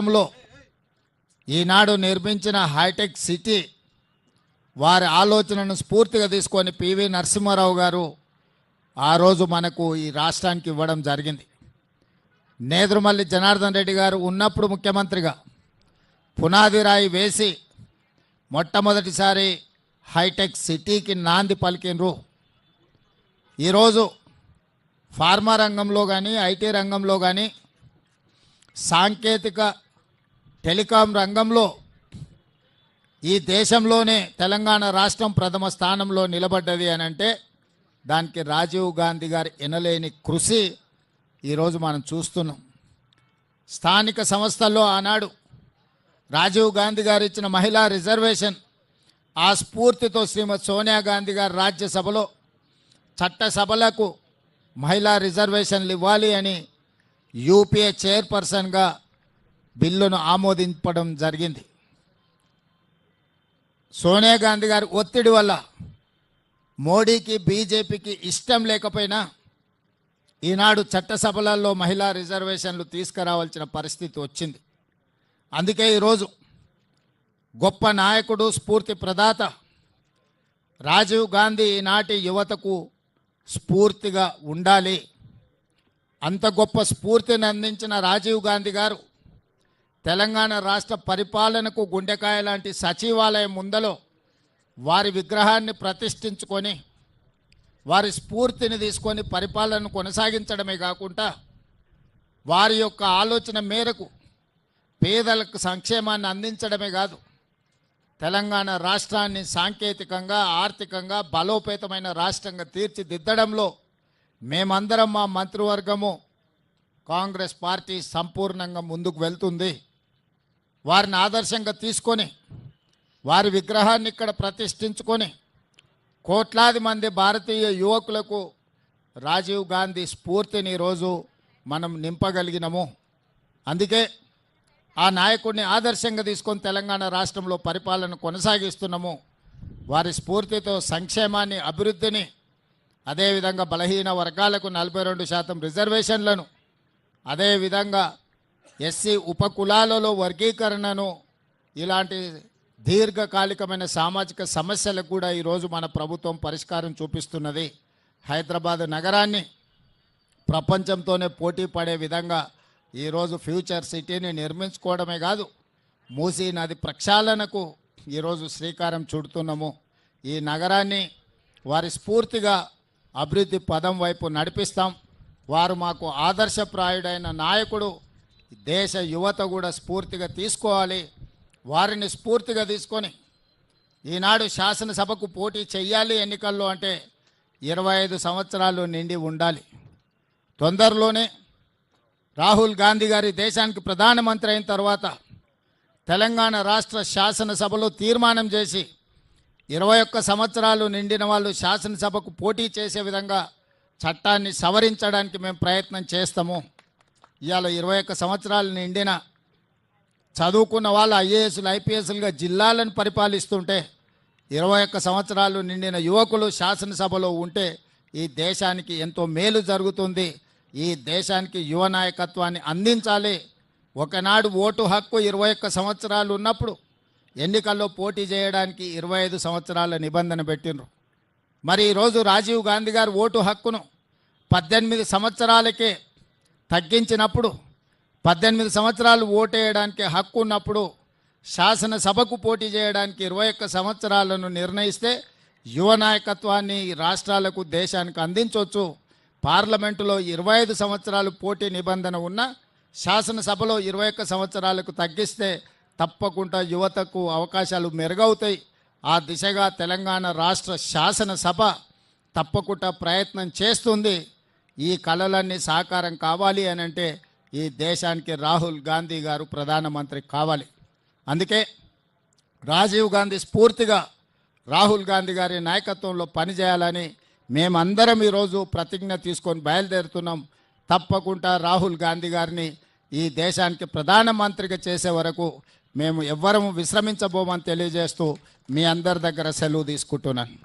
లో ఈనాడు నిర్మించిన hitech city వారి ఆలోచనను స్ఫూర్తిగా తీసుకొని పివి నరసింహారావు గారు ఆ రోజు మనకు ఈ రాష్ట్రానికి ఇవ్వడం జరిగింది. నేదురుమల్లి జనార్దన్ రెడ్డి గారు ఉన్నప్పుడు ముఖ్యమంత్రిగా పునాది రాయి వేసి మొట్టమొదటిసారి హైటెక్ సిటీకి నాంది పలికినరు. ఈరోజు ఫార్మా రంగంలో కానీ ఐటీ రంగంలో కానీ సాంకేతిక టెలికాం రంగంలో ఈ దేశంలోనే తెలంగాణ రాష్ట్రం ప్రథమ స్థానంలో నిలబడ్డది అని అంటే దానికి రాజీవ్ గాంధీ గారి ఎనలేని కృషి ఈరోజు మనం చూస్తున్నాం. స్థానిక సంస్థల్లో ఆనాడు రాజీవ్ గాంధీ గారు ఇచ్చిన మహిళా రిజర్వేషన్ ఆ స్ఫూర్తితో శ్రీమతి సోనియా గాంధీ గారు రాజ్యసభలో చట్టసభలకు మహిళా రిజర్వేషన్లు ఇవ్వాలి అని యూపీఏ చైర్పర్సన్గా బిల్లును ఆమోదించడం జరిగింది. సోనియా గాంధీ గారి ఒత్తిడి వల్ల మోడీకి బీజేపీకి ఇష్టం లేకపోయినా ఈనాడు చట్టసభలలో మహిళా రిజర్వేషన్లు తీసుకురావాల్సిన పరిస్థితి వచ్చింది. అందుకే ఈరోజు గొప్ప నాయకుడు స్ఫూర్తి ప్రదాత రాజీవ్ గాంధీ ఈనాటి యువతకు స్ఫూర్తిగా ఉండాలి. అంత గొప్ప స్ఫూర్తిని అందించిన రాజీవ్ గాంధీ గారు తెలంగాణ రాష్ట్ర పరిపాలనకు గుండెకాయ లాంటి సచివాలయం ముందలో వారి విగ్రహాన్ని ప్రతిష్ఠించుకొని వారి స్ఫూర్తిని తీసుకొని పరిపాలనను కొనసాగించడమే కాకుండా వారి యొక్క ఆలోచన మేరకు పేదలకు సంక్షేమాన్ని అందించడమే కాదు, తెలంగాణ రాష్ట్రాన్ని సాంకేతికంగా ఆర్థికంగా బలోపేతమైన రాష్ట్రంగా తీర్చిదిద్దడంలో మేమందరం మా మంత్రివర్గము కాంగ్రెస్ పార్టీ సంపూర్ణంగా ముందుకు వెళ్తుంది. వారిని ఆదర్శంగా తీసుకొని వారి విగ్రహాన్ని ఇక్కడ ప్రతిష్ఠించుకొని కోట్లాది మంది భారతీయ యువకులకు రాజీవ్ గాంధీ స్ఫూర్తిని ఈరోజు మనం నింపగలిగినము. అందుకే ఆ నాయకుడిని ఆదర్శంగా తీసుకొని తెలంగాణ రాష్ట్రంలో పరిపాలన కొనసాగిస్తున్నాము. వారి స్ఫూర్తితో సంక్షేమాన్ని అభివృద్ధిని అదేవిధంగా బలహీన వర్గాలకు 42% రిజర్వేషన్లను అదేవిధంగా ఎస్సీ ఉపకులాలలో వర్గీకరణను ఇలాంటి దీర్ఘకాలికమైన సామాజిక సమస్యలకు కూడా ఈరోజు మన ప్రభుత్వం పరిష్కారం చూపిస్తున్నది. హైదరాబాద్ నగరాన్ని ప్రపంచంతోనే పోటీ పడే విధంగా ఈరోజు ఫ్యూచర్ సిటీని నిర్మించుకోవడమే కాదు, మూసీ నది ప్రక్షాళనకు ఈరోజు శ్రీకారం చుడుతున్నాము. ఈ నగరాన్ని వారి స్ఫూర్తిగా అభివృద్ధి పదం వైపు నడిపిస్తాం. వారు మాకు ఆదర్శప్రాయుడైన నాయకుడు. దేశ యువత కూడా స్ఫూర్తిగా తీసుకోవాలి. వారిని స్ఫూర్తిగా తీసుకొని ఈనాడు శాసనసభకు పోటీ చెయ్యాలి ఎన్నికల్లో అంటే 25 సంవత్సరాలు నిండి ఉండాలి. తొందరలోనే రాహుల్ గాంధీ గారి దేశానికి ప్రధానమంత్రి అయిన తర్వాత తెలంగాణ రాష్ట్ర శాసనసభలో తీర్మానం చేసి 21 సంవత్సరాలు నిండిన వాళ్ళు శాసనసభకు పోటీ చేసే విధంగా చట్టాన్ని సవరించడానికి మేము ప్రయత్నం చేస్తాము. ఇవాళ 21 సంవత్సరాలు నిండిన చదువుకున్న వాళ్ళు ఐఏఎస్లు ఐపీఎస్లుగా జిల్లాలను పరిపాలిస్తుంటే 21 సంవత్సరాలు నిండిన యువకులు శాసనసభలో ఉంటే ఈ దేశానికి ఎంతో మేలు జరుగుతుంది. ఈ దేశానికి యువ నాయకత్వాన్ని అందించాలి. ఒకనాడు ఓటు హక్కు 21 సంవత్సరాలు ఉన్నప్పుడు ఎన్నికల్లో పోటీ చేయడానికి 25 సంవత్సరాల నిబంధన పెట్టినరు. మరి ఈరోజు రాజీవ్ గాంధీ గారు ఓటు హక్కును 18 సంవత్సరాలకే తగ్గించినప్పుడు 18 సంవత్సరాలు ఓటేయడానికి హక్కు ఉన్నప్పుడు శాసనసభకు పోటీ చేయడానికి 21 సంవత్సరాలను నిర్ణయిస్తే యువ నాయకత్వాన్ని రాష్ట్రాలకు దేశానికి అందించవచ్చు. పార్లమెంటులో 25 సంవత్సరాలు పోటీ నిబంధన ఉన్న శాసనసభలో 21 సంవత్సరాలకు తగ్గిస్తే తప్పకుండా యువతకు అవకాశాలు మెరుగవుతాయి. ఆ దిశగా తెలంగాణ రాష్ట్ర శాసనసభ తప్పకుండా ప్రయత్నం చేస్తుంది. ఈ కళలన్నీ సాకారం కావాలి అని అంటే ఈ దేశానికి రాహుల్ గాంధీ గారు ప్రధానమంత్రి కావాలి. అందుకే రాజీవ్ గాంధీ స్ఫూర్తిగా రాహుల్ గాంధీ గారి నాయకత్వంలో పనిచేయాలని మేమందరం ఈరోజు ప్రతిజ్ఞ తీసుకొని బయలుదేరుతున్నాం. తప్పకుండా రాహుల్ గాంధీ గారిని ఈ దేశానికి ప్రధానమంత్రిగా చేసే వరకు మేము ఎవ్వరము విశ్రమించబోమని తెలియజేస్తూ మీ అందరి దగ్గర సెలవు తీసుకుంటున్నాను.